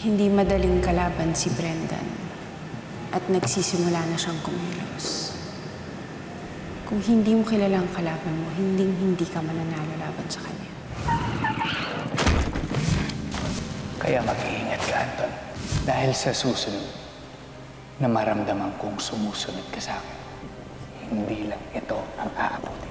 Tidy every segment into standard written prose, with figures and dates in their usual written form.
Hindi madaling kalaban si Brendan at nagsisimula na siyang kumilos. Kung hindi mo kilala ang kalaban mo, hindi ka mananalo laban sa kanya. Kaya mag-iingat ka, Anton. Dahil sa susunod na maramdaman kong sumusunod ka sa akin, hindi lang ito ang aabutin.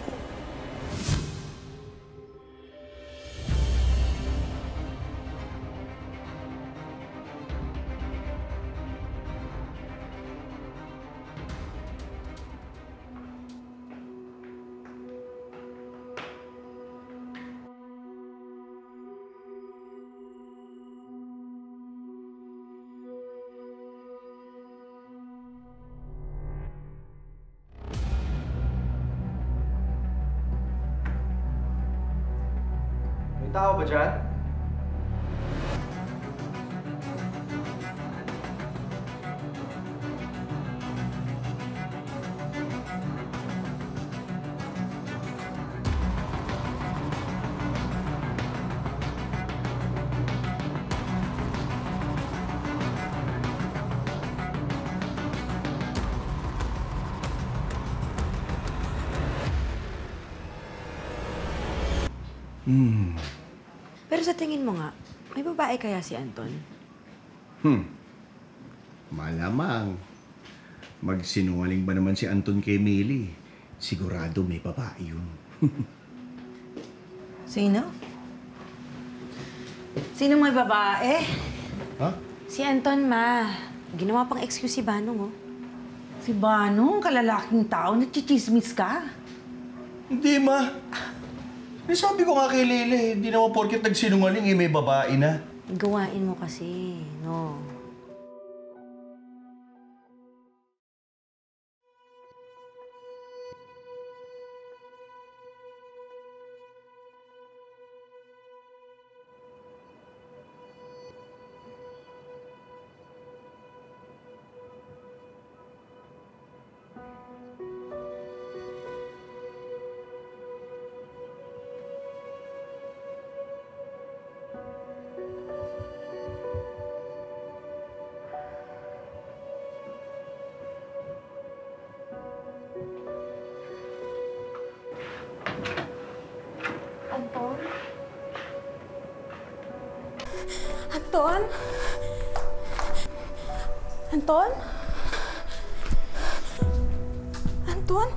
May tao ba dyan? Pero sa tingin mo nga, may babae kaya si Anton? Malamang. Magsinungaling ba naman si Anton kay Millie? Sigurado may babae yun. Sino? Sino may babae? Ha? Si Anton, ma. Ginawa pang excuse si Banong, oh. Si Banong, kalalaking tao, nagchichismis ka? Hindi, ma. Sabi ko nga kay Lele, hindi naman porket nagsinungaling may babae na. Gawain mo kasi, no? Anton? Anton? Anton?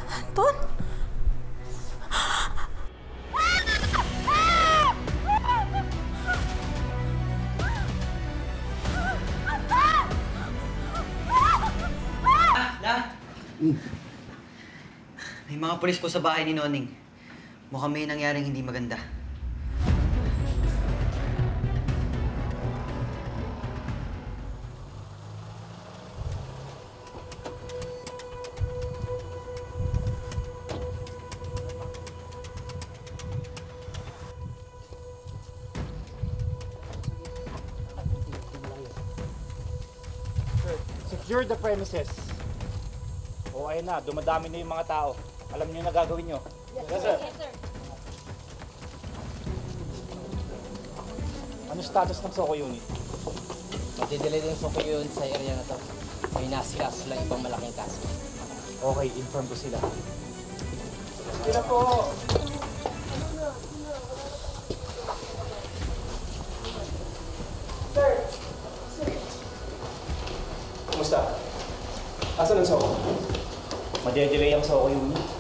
Anton? May mga pulis po sa bahay ni Noning. Mukhang may nangyaring hindi maganda. Secure the premises. O ayun na, dumadami na yung mga tao. Alam niyo na gagawin niyo. Yes, sir. Yes, sir. Ano status ng Soko unit? Matidelay din yung Soko unit sa area na to. May nasikas lang ibang malaking kaso. Okay, inform ko sila. Sila po! Sir! Kumusta? Asan ang Soko? Madidelay ang Soko unit.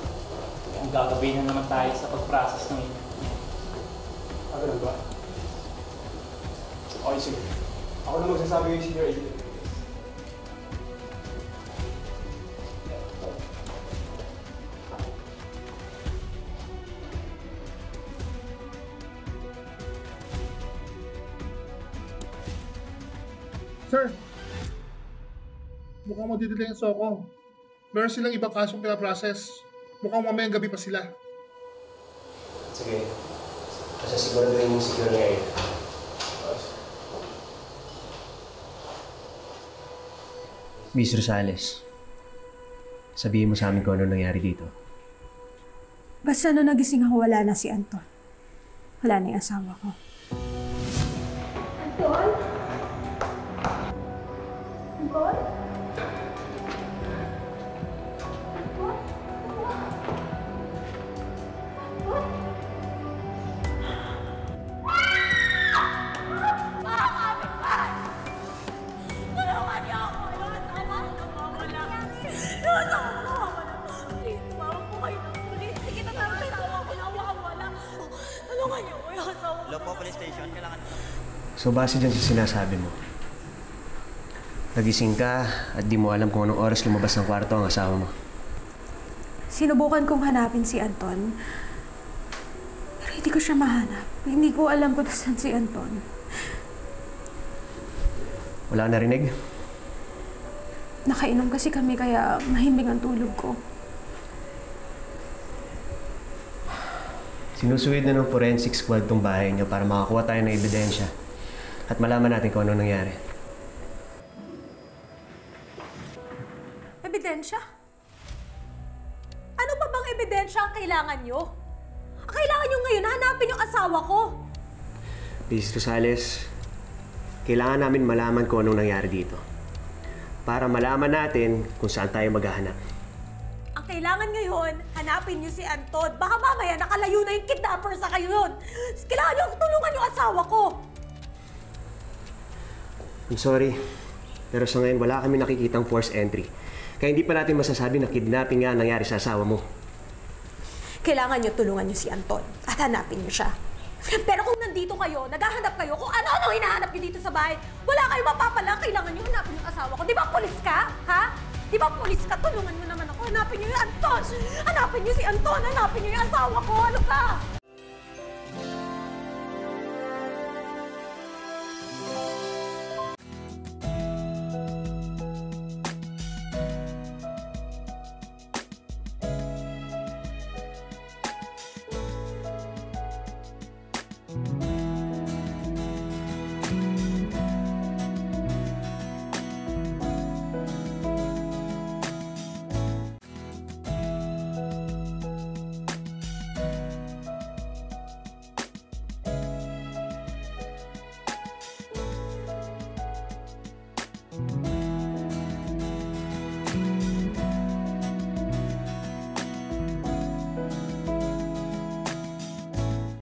Ang gagawin na naman tayo sa pag-process ng ito. Ganun ba? Okay, sige. Ako na magsasabi yung senior agent. Sir, mukhang madidelay ang Soko. Meron silang ibang kasong pinaprocess. Mukhang mamayang gabi pa sila. Sige. Kasi siguraduhin yung secure ngayon. Miss Rosales, sabihin mo sa amin kung ano nangyari dito. Basta na nagising ako, wala na si Anton. Wala na yung asawa ko. Lopo Police Station, kailangan. So base dyan sa sinasabi mo, nagising ka at di mo alam kung anong oras lumabas ng kwarto ang asawa mo. Sinubukan kong hanapin si Anton. Pero hindi ko siya mahanap. Hindi ko alam kung saan si Anton. Wala ka narinig? Nakainom kasi kami kaya mahimbing ang tulog ko. Sinusuwid na ng forensic squad tong bahay niyo para makakuha tayo ng ebidensya at malaman natin kung ano nangyari. Ebidensya? Ano pa bang ebidensya ang kailangan nyo? Ang kailangan nyo ngayon, hanapin yung asawa ko. Mrs. Rosales, kailangan namin malaman kung anong nangyari dito para malaman natin kung saan tayo maghahanap. Ang kailangan ngayon, hanapin nyo si Anton. Baka mamaya nakalayo na yung kidnapper sa kayo yun. Kailangan nyo tulungan yung asawa ko. I'm sorry, pero sa ngayon wala kami nakikitang forced entry. Kaya hindi pa natin masasabi na kidnapping nga nangyari sa asawa mo. Kailangan nyo tulungan nyo si Anton at hanapin nyo siya. Pero kung nandito kayo, naghahanap kayo, kung ano-ano hinahanap nyo dito sa bahay, wala kayong mapapala, kailangan nyo hanapin yung asawa ko. Di ba pulis ka? Ha? Di ba pulis ka? Tulungan mo naman ako. Hanapin nyo yung Anton! Hanapin nyo si Anton! Hanapin nyo yung asawa ko! Ano ka?